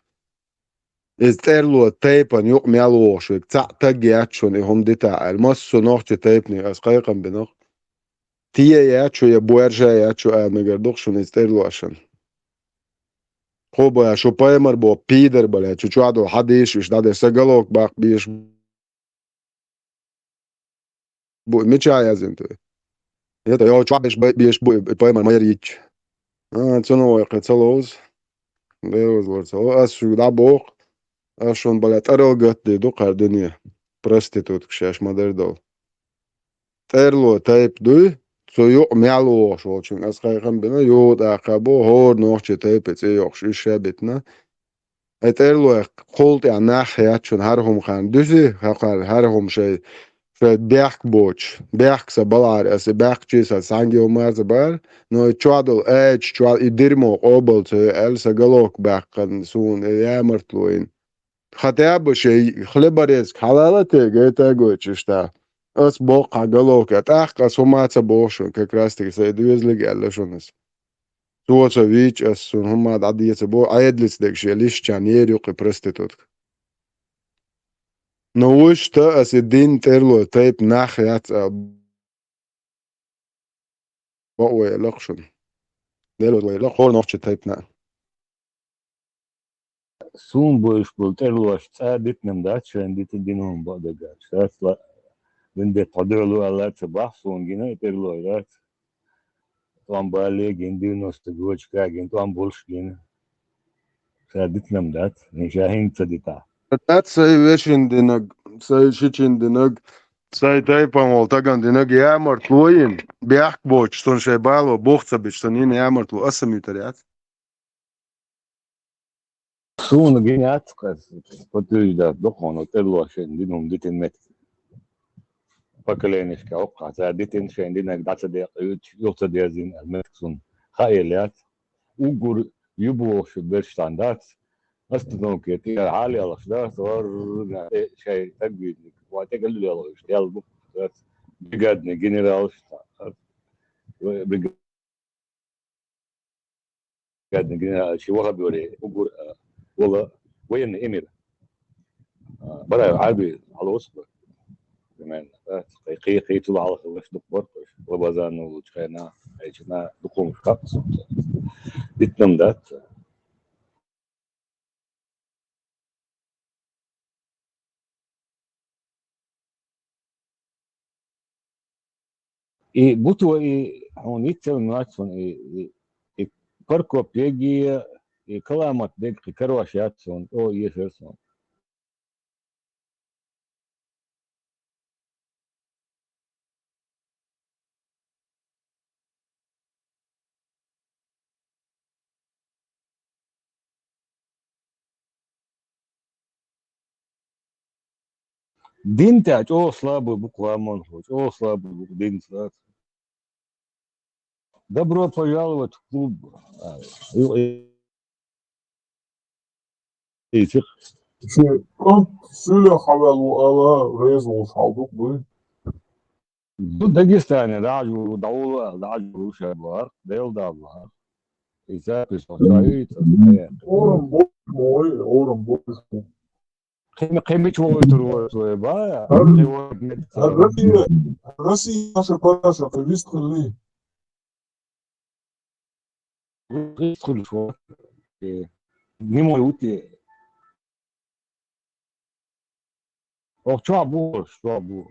Истерло тейпан юк мялошик, цак тагиачун и хом детайл. Массу нохче тейпни, асқайкам бинох. Тие ячу я буэржа ячу мегардохшун истерлошан. Хоба шо паймар бо пидер бале, чучуадо хадиш, виш даде сагалок бак биш. Меча язин ты. Это я чуадиш биш паймар майрич. Цуно يقتلوز ليوز ورسو أشو دابوق أشون بلات أرلقت دي دو قردنيا برستيتوت كشاش مدردو تيرلو تايب دوي سو يوق ميالو شوشن أسخيخن بنا يود أقابو هور نوخشي تايب يوخش إشابتنا تيرلو قولت عن ناحياتشون هرهم خان دوزي هرهم شي بيحك بوش بيحك سبالار أسي بيحك جيسا سانجي ومار زبال نو تشوادل ايج تشواد يديرمو قوبل تي ألسا غلوك بيحكن سون يامرتلوين خطيابو شي خلباريز حلالتي جيتا جوشتا أس بوقع غلوك أتاق أس هماتا بوشون كاكراستيك سيدويزلق ألشونس سووتا ويش أس سون همات عديتا بو عيدلس ديكشي ليش كان يريوقي برستيتوتك نوش تا as الدين تيرلو تايب ناحيات بقوة يلقشن ديلو يلق هو نوش تايب نا Sun bojuş bul terloş çadit nem da çendit dinum bada gar. Şasla bende tadırlı Allah sabah son gine terloylar. Tam bale gendi nosta goçka gen tam bolş gen. Çadit nem da ne şahin çadita. That say vishin dinag say shichin dinag say taipam ol tagan dinag jāmart loyin biak boč ton šai balo bohca bič ton ine jāmart lo asam jutariat Sun gen atkas patüda dokonu terloş dinum ditin met. поколение шкаупка, задитин шендина гдаться де юрта дезин алметксун خائلات وجر يبغوا في بالستاندات أصلا كتير عالي على خلاص صار شيء تجديد وتقول له يلا اشتغل بجد جنرال بجد جنرال شيء واحد بيقول وجر والله وين إيميل بدأ عادي على وصل كمان قي طلع على خلاص دكتور وبزان وشينا عشنا دكتور خاص ديتم دات и будто и он идти нацон и парко пеги и каламат дек карвашатсон о ешерсон динтач о слабый буква монхоч о слабый буква динтач добро пожаловать в клуб Kan söyle havalı ala rezol saldık bu. داغستان راجو دولة راجو شبار ديل دابا إذا بسوتايت Oğlum boş mu? Oğlum boş mu? قيمة شو يتروى بايا Россия наша параша, повист хли. يدخل شو نمو يوتي أو شو أبو شو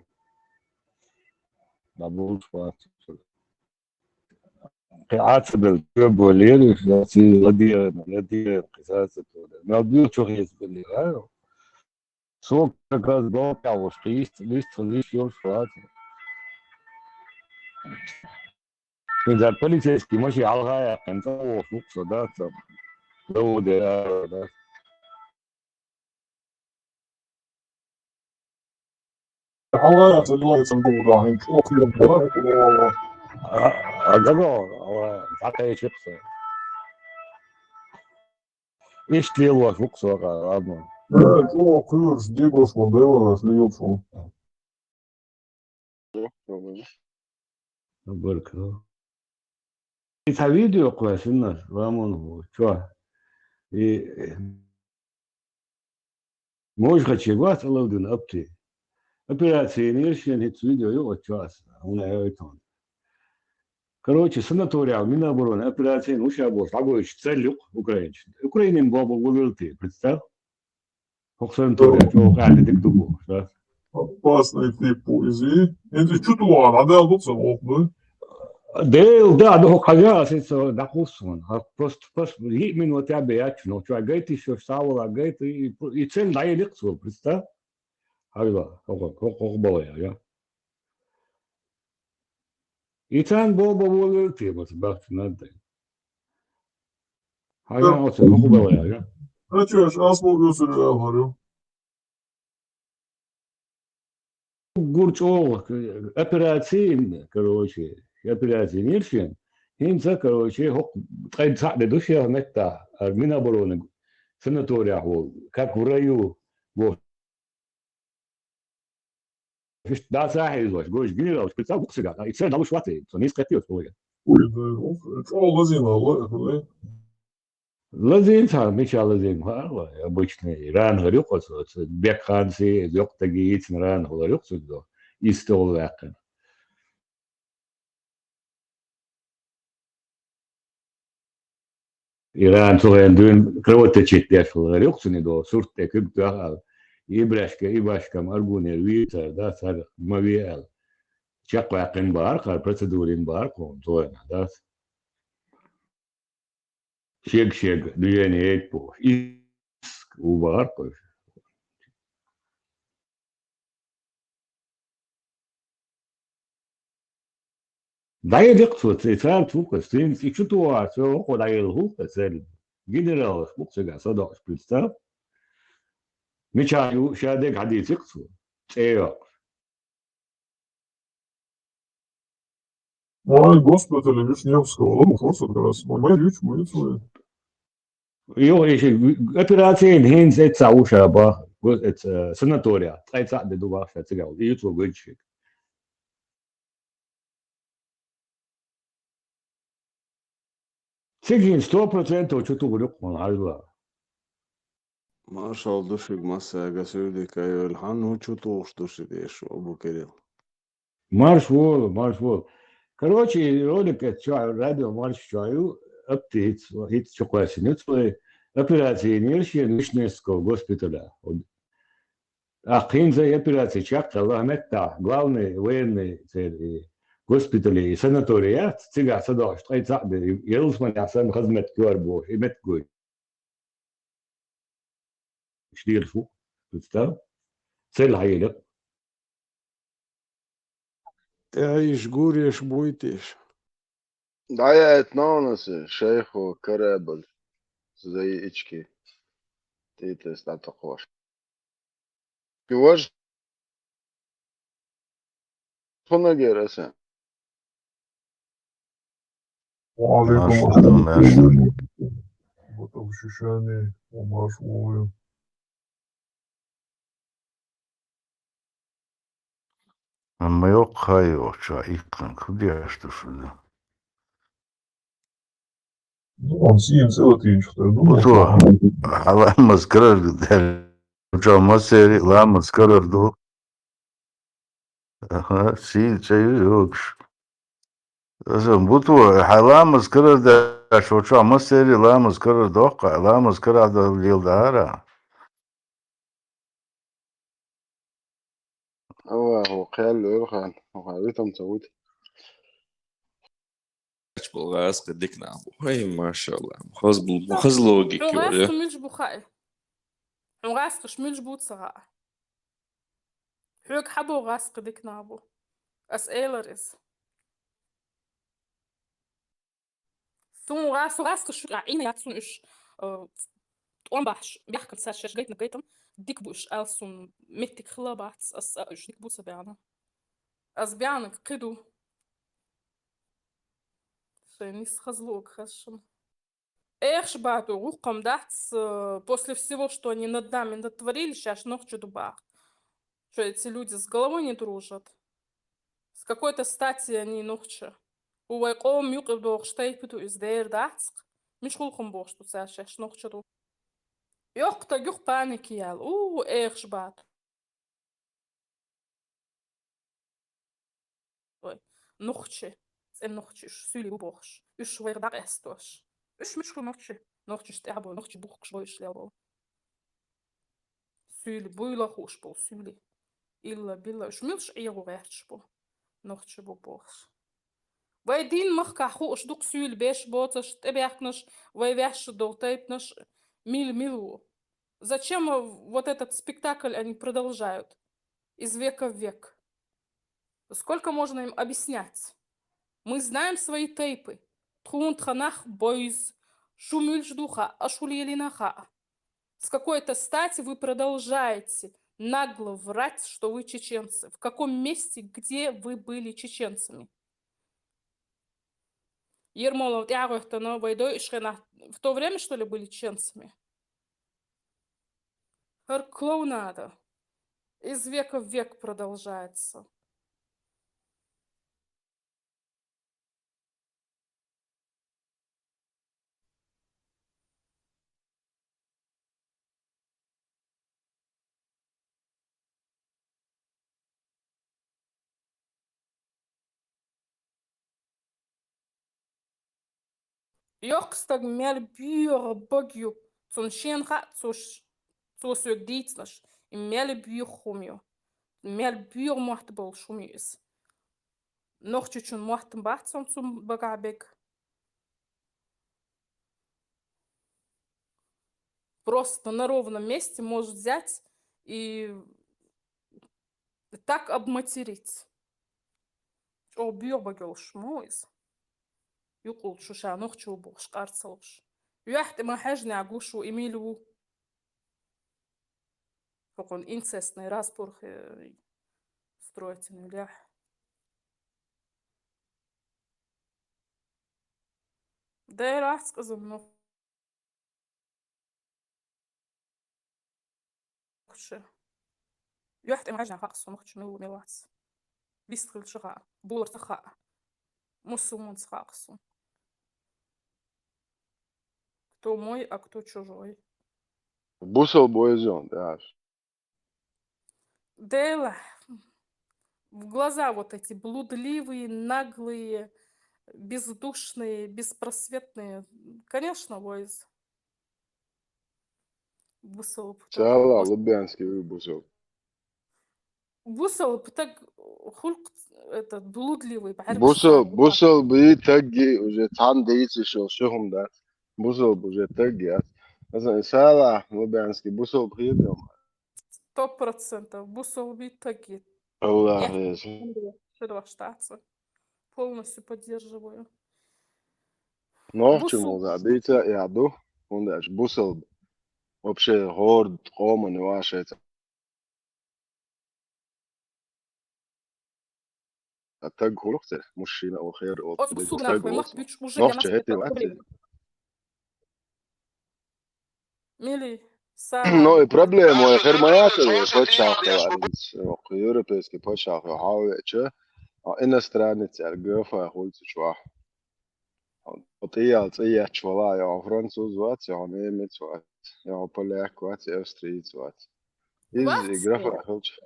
قاعات بالجوب والليل في لدي قصاصة ما بيو شو يسبلي سو كاز بلوك أو ليست يور شوات إذا البوليسيسكي ماشي على الغاية أنت هو فوق صدات لو ده Allah yatırlar sandığı rahim. Çok iyi yapıyorlar. أجرو حتى شخص إيش تلوى فوق صار عظم Evet, çok iyi. Digos modelos liyorsun. بركة في فيديو كويس الناس رامون هو شو موش خدشيبات الله دون أبتي операции شين هيت فيديو يو تشاس هنا هيتون короче санатория Минобороны операции ушабос абоич целюк Украинин бабу вывелти представь санатория чего кали дик дубу да Опасный тип поэзии. Это чутуан, а да, вот целок, да? да, да, кажется, да, кусон. Просто минут я беяч, но что, гайт еще стало, гайт и цель на лекцию, представь. Ага, как было я. И там Боба вывелти, вот бахт надо. Ага, вот как было я. А что, я аз могу сюда говорю. Гурчо, операции, короче, операции нершин. Инца, короче, قد صعد دوشيا متى Минобороны санатория هو как в раю вот да сахил вот гош гнило специал буксига и цель дал шваты то не скатил твой Ой, да, что лазина, ладно. لازم صار مش لازم ها обычный Иран говорил вот бекханси yok тагиит Иран говорил что истол вакан Иран соен дün кровоточит яшыл говорил что не до сурте күбтага ибашка маргуне вита да сар мавиал чаквакин бар кар процедурин бар кон соен да Шег, движение по иск убар, да я лекцию цейцан тука, стрим и чутуа, все куда я лгука цель. Генерал спуксега садок представь. Мечаю шадек хадис лекцию. Ой, госпитале Вишневского, ну, просто как раз, моя милицию. Jo, Operation hinsetzt aber Sanatoria, 3 Sachen, du warst jetzt egal, ich so wünschig. Sigin 100% что tu grup man halva. Marshal dušig masēga sūdi, ka jau ir hanu čutoš duši tiešu obu Kiril. Марш вол. Короче, ролик радио марш чаю, аптит, хит чокасинец, операция нершия Вишневского госпиталя. Ахин за операция чак, Allah мета, главный военный госпитали и санаторият, цыга садаш, 3 саъда, يلزم عشان خدمة كواربو، إمت كوي. شدير فوق، بتستاهل؟ سيل هيلق. تعيش قوريش بويتيش. دعيت نونس شيخو كرابل زي إچكي تيتس تعتقوش. كواش خنا جيرسان. وعليكم السلام. Вот ощущение, марш. Ama yok hayır çayıkın kudyaştı şurada. Он сидит целый день, что-то я думал. Bu da halamız kırır der. Hocam seri lamız kırırdı. Aha, çayı yok. Bu da halamız kırır der. Hocam seri lamız kırırdı. Lamız kırırdı yıldara. هو خيال يرخان وخاريتهم تسويت. بالغاز قديك نعبو هاي ما شاء الله مخز لوجيك حوغاس ولا قملش بخاي حوغاس قشملش بوت صغاء حوغ حبو غاس قديك نعبو أسئلة ثم غاس قشو عينا ياتسون إش تقوم بحش بيحكم ساش جيتنا جيتم ديك بوش ألسون متك خلابات إش ديك بوسا بيعنا بيعنك قدو نис хазлок хашем. Эх, шбату, руком дать, после всего, что они над нами натворили, сейчас ночью дубах. Что эти люди с головой не дружат. С какой-то стати они ночью. ويقوم يقبضوا شتيبتو إزدير داتسق مش خلقهم بوشتو ساشش نوخشرو يقطع يق بانيكيال إيخ شبات نوخشي نوخشي سولي بوخش إش وير داق استوش إش مش نوخشي ستعبو نوخشي بوخش بوش ليبو سولي بويلا خوش بو سولي إلا بيلا إش ملش إيغو غيرش بو نوخشي بو بوخش ويدين مخكا خوش دوك سول بيش بوتش تبяхнешь войвяш долтейпнешь милу. Зачем вот этот спектакль они продолжают из века в век? Сколько можно им объяснять? Мы знаем свои тейпы. Трунтханах бойз, шумильждуха, ашулилинаха. С какой-то стати вы продолжаете нагло врать, что вы чеченцы. В каком месте, где вы были чеченцами? Ермолов, в то время, что ли, были чеченцами? Клоунада. Из века в век продолжается. Jokstag mer buur bogju, zo'n shen gaat zo dietsnas, in mer buur gomjo, mer buur mocht bol шумис. Nog чуть-чуть mocht бат zum bagabek. Просто на ровном месте может взять и так обматерить. О, buur bogel шмуис. يقول شوشا نوخشو بوش قارصلوش يحت ما حاجنا عقوشو إميلو فقون إنسستني راس بورخ строительный лях ده راح kızım nokçu. Юхт имажна хақсу нокчу ну мелац. Бистрил шуха. Булар таха. Мусумун хақсу. Кто мой, а кто чужой. Бусел боезон, да. Дела. В глаза вот эти блудливые, наглые, бездушные, беспросветные. Конечно, Войз. Бусел так. Сала, Лубянский выбусел. Бусел так хульк этот блудливый. Бусел بيتجي уже там деится شوهم ده. Бусел уже تجي. مثلا سala, Лубянский бусел приедем. 100%. Бусел битаги. Allah Нет, razı. штаться. Полностью поддерживаю. Ночью Бусел. можно биться и аду. Он даже бусел вообще горд, комен, ваше. А так горохте, мужчина, охер, от. От Это бусул так нахуй. Мах вот. бич уже я Ночью нас это вати. Мили. Ну и Сала. проблема, охер моя тебе, почахла, арбиц. Европейский почахла, хавече. А иностранец, аргофа, хульцу швах. Вот я чвала, я француз ват, я немец ват, я поляк ват, я австриец ват. Из графа хулч.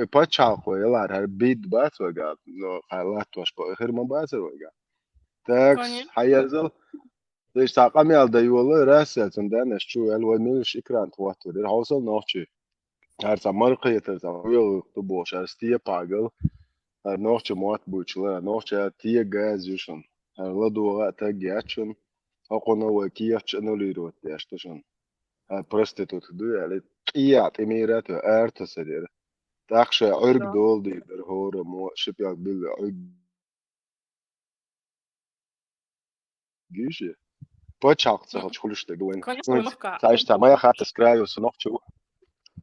И почахла, я лар, арбит бат вагат, но хайлат ваш по охер мабазер вагат. Такс, حيزل ليش تعقمي على ديولا راسل سندان شو الوان ملش إكران تواتر ده حوصل نوفشي هر زمان قيتر زمان ويل تبوش استيه باقل هر نوفشي موات بوشلا نوفشي تيه جاز يشون هر لدو تاجي أشون أقونا وكيف شنو ليروت يشتشون هر prostitut دو يعني قيات إميرات أرت سدير تاخش عرق دول دي در هور مو شبيك بيل عرق جيشي почахца хочешь говорить. Знаешь, там моя хата с краю с ночью.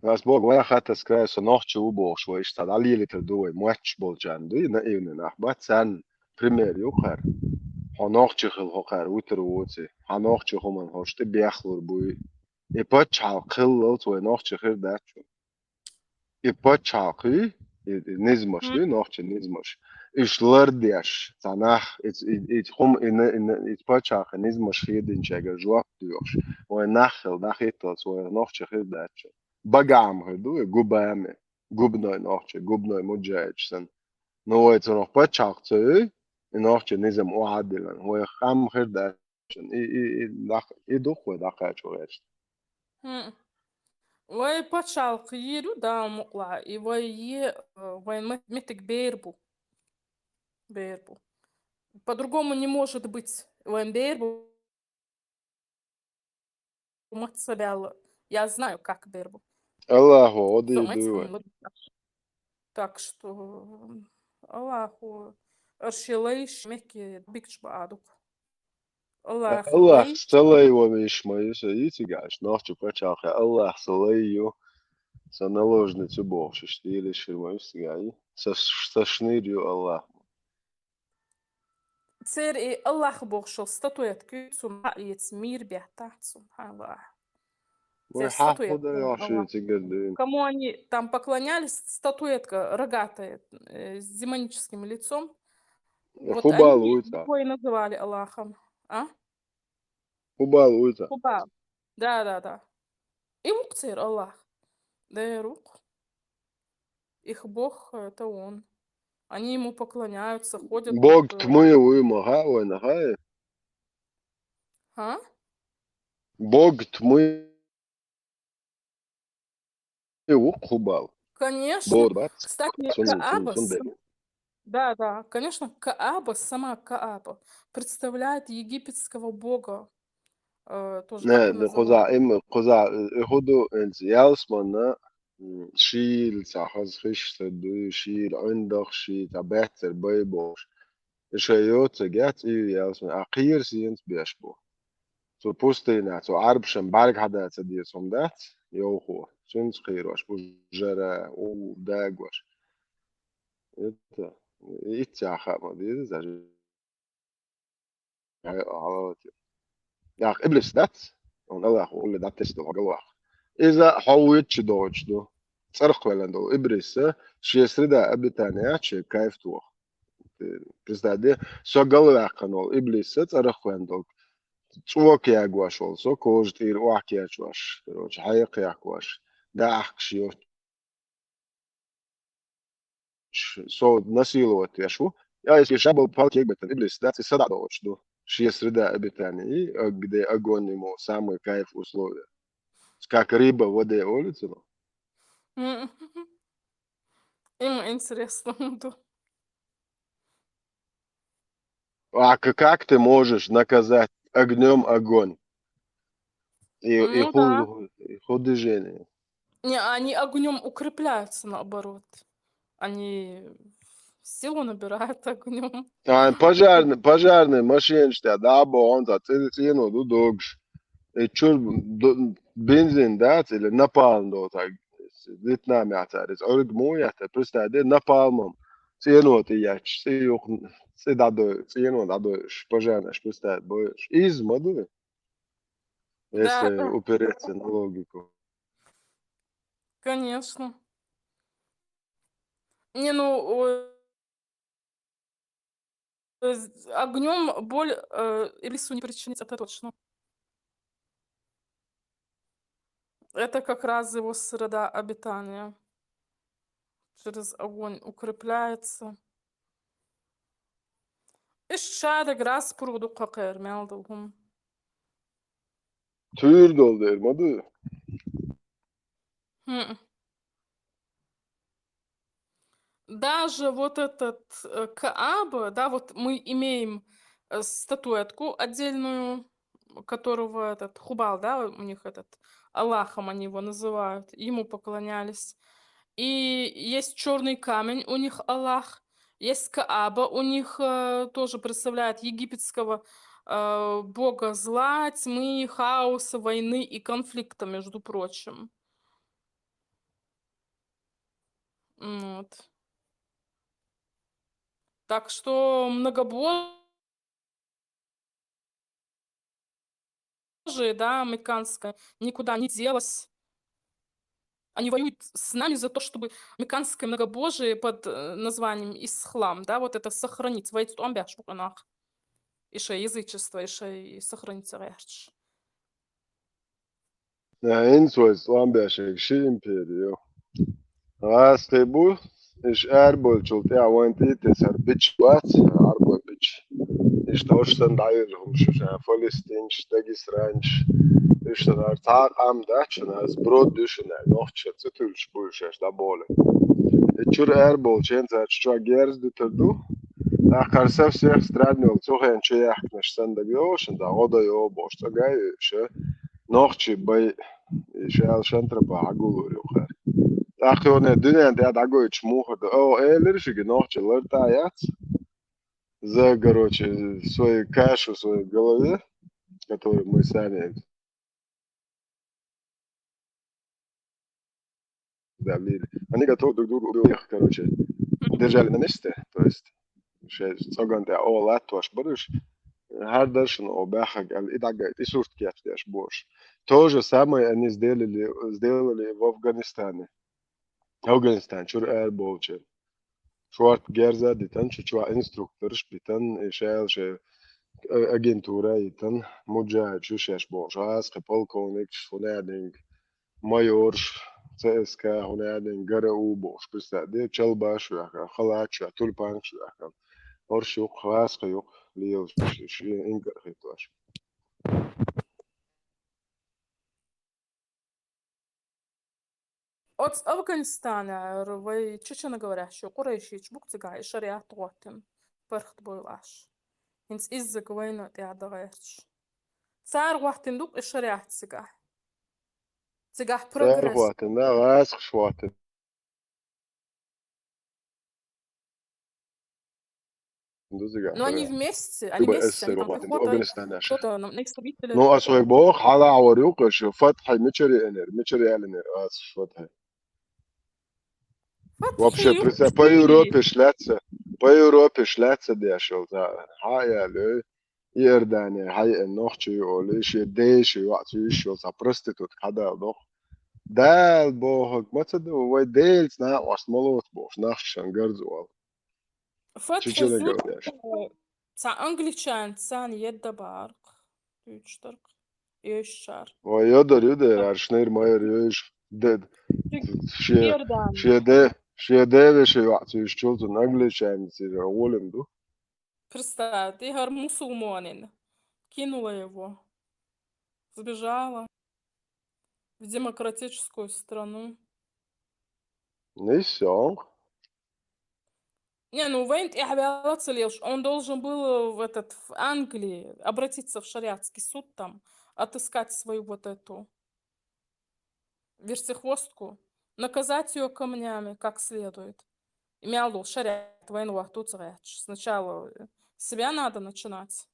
Нас Бог моя хата с краю с ночью убош, что есть тогда лилитер дуй, матч болчан дуй на ивне нахбат сан пример юхар. Ханохчи хил хохар утер уоци. Ханохчи хоман хоште бяхлур буй. И почах хил твой нохчи хир дачу. И почахи низмаш дуй нохчи низмаш. Işlardiyаш, sanah, it hom it почах низмаш хидин чега жуак дуйош. Ой нахил, нахитал свой нохчи хир дачу. Багам хиду, губами. Губной нохчи, губной муджаечсен. Но это noch почах цей. И ночью низм уадилан, هو خام خير داشن и духой дахачуешь. Вай почал киру да мукла и вай метик бербу. По-другому не может быть. Вай бербу мацабяла. Я знаю, как бербу. Аллаху, оди дуй. Так что Аллаху аршилайш меки бикч баадук. Allah salay wa мишмаю саитигаш, ночью почах. Allah salay ю со наложницу боши, штили ширмаю сгай. Со шнырью Allah. Цер и Аллах бошел статуэтки сумаиц мир бята субханаллах. Кому они там поклонялись, статуэтка рогатая с демоническим лицом. Вот они его и называли Аллахом. А? Хубал. Да. И мукцир Аллах. Да, рук. Их Бог это он. Они ему поклоняются, ходят. Бог тьмы вымага, нахай. А? Бог тьмы хубал. Конечно. Кстати, Кааба. Да, конечно, Кааба, сама Кааба, представляет египетского бога. Тоже так называют. Ходу Ялсмана شيل ساحز خش تدوي شيل عندك شي تبعتر بيبوش شيوت جات ياسمن أخير سينت بيشبو تو بوستينا تو عرب شمبارك هذا تدير صمدات يوخو سنت خير واش بجرا او داغ واش إتا خا ما دي Ja, iblis dat. On Allah قول ده تست وجوه. إذا حويتش دوتش دو. صرخ ولا دو إبريس شيسردا أبتانياتش كيف تو. Представляете, so galvākano iblis atsarahvendog. Цвокиагваш also, кожтир уакиачваш. Короче, хайкиакваш. Дахкшио. So насиловатiešu. Ja, es šabal palkiek, bet iblis that's sadādočdu. Šie sredā обитании, где огонь ему самый кайф условия. Как рыба в воде улицу. М. Ему интересно. Да. А как ты можешь наказать огнем огонь? И Ну да. ход движения. Не, они огнем укрепляются, наоборот. Они силу набирают огнем. Tā pažārni mašīna tā daba un tā cienotu dogš. Čur benzīna dāts ir napalno tā Vietnām jācēris. Org mūjāt, pristādē napalmam. Cienoti jāč, cienot dadojuši pažārniši pristāt bojuši. Izmadu. Да, Если да, упереться на логику. конечно. Не, ну, огнем боль иблису не причинить, это точно. Это как раз его среда обитания. Через огонь укрепляется. الشارع راس برودو قاقير مالدهم. Tür doldu elmadı. Даже вот этот Кааба, да, вот мы имеем статуэтку отдельную, которого этот Хубал, да, у них этот Аллахом они его называют, ему поклонялись. И есть черный камень, у них Аллах, есть Кааба, у них тоже представляет египетского бога зла, тьмы, хаоса, войны и конфликта, между прочим. Вот. Так что многобожие, да, американское, никуда не делось. Они воюют с нами за то, чтобы американское многобожие под названием ислам, да, вот это сохранить. Войти в амбяш буканах. Еще язычество, еще и сохранить речь. Инсуэс ламбяшек шимперио. Расты бу. Иш эрбол чулти авантитес арбич ват арбо бич. Иш Deutschland dairhum шуша Палестин штагис ранч. Иш нар таам дачна с брод душна нохча цитулш бушаш да боле. Чур эрбол ченца чуа герз дутду. Ахар со всех стран цохен чеях наш сандагош да года йо бошта гайше. Нохчи бай шал шантра ба агулу хар. Ахоне дүнэн дэ дагоч мухад. О элэршиг нохчи лэртаят. За, короче, свою кашу в своей голове, которую мы сами давили. Они готовы друг другу их, короче, держали на месте. То есть, соган о латваш барыш, хардашн о бахаг, идагайт, и суртки отвяж бош. То же самое они сделали в Афганистане. Афганистан, чур эрболчен. Шуарт герза, дитан, чуа инструктор, шпитан, шейл, агентура, итан, муджа, чушеш бош, аске, полковник, хунядинг, майор, ЦСК, хунядинг, ГРУ бош, представьте, челбаш, халач, тульпанш, оршук, хаске, юк, лил, ингархитуаш. От Афганистана рвай чечено говорящую курейши чбук цигай шариат тотем перхт бойлаш. Инс из-за гвейна ты адагач. Цар вахтин дук и шариат цигай. Цигай прогресс. Хватит, да, раз хватит. Но они вместе, они там кто-то на истребителе. Ну, асвек бог, хала аварюк, что фатхай мичери элинер, ас фатхай. Вообще, по Европе шляться дешел, да, хая, лё. يرداني هاي النوخشي وليش يديشي وقت يشو سابرستيتوت كدا دوخ دال بوهك ما تصدقوا وي ديل سنا واسملوت بوش نخش شنجرزوال فتح شو زود قوليش تاع انجليشان ثاني يد بارق تشترك يشار ويقدر عرشنير ماير يش دد شي يردان شي دي شي وقت يشولت نجلش يعني سير أولم دو Представь, Игорь мусульманин. Кинула его. Сбежала в демократическую страну. نيسيون Не, ну Вейнт и Леш, он должен был в Англии обратиться в шариатский суд там, отыскать свою вот эту вертихвостку, наказать ее камнями как следует. И мялу шариат войну тут Сначала с себя надо начинать.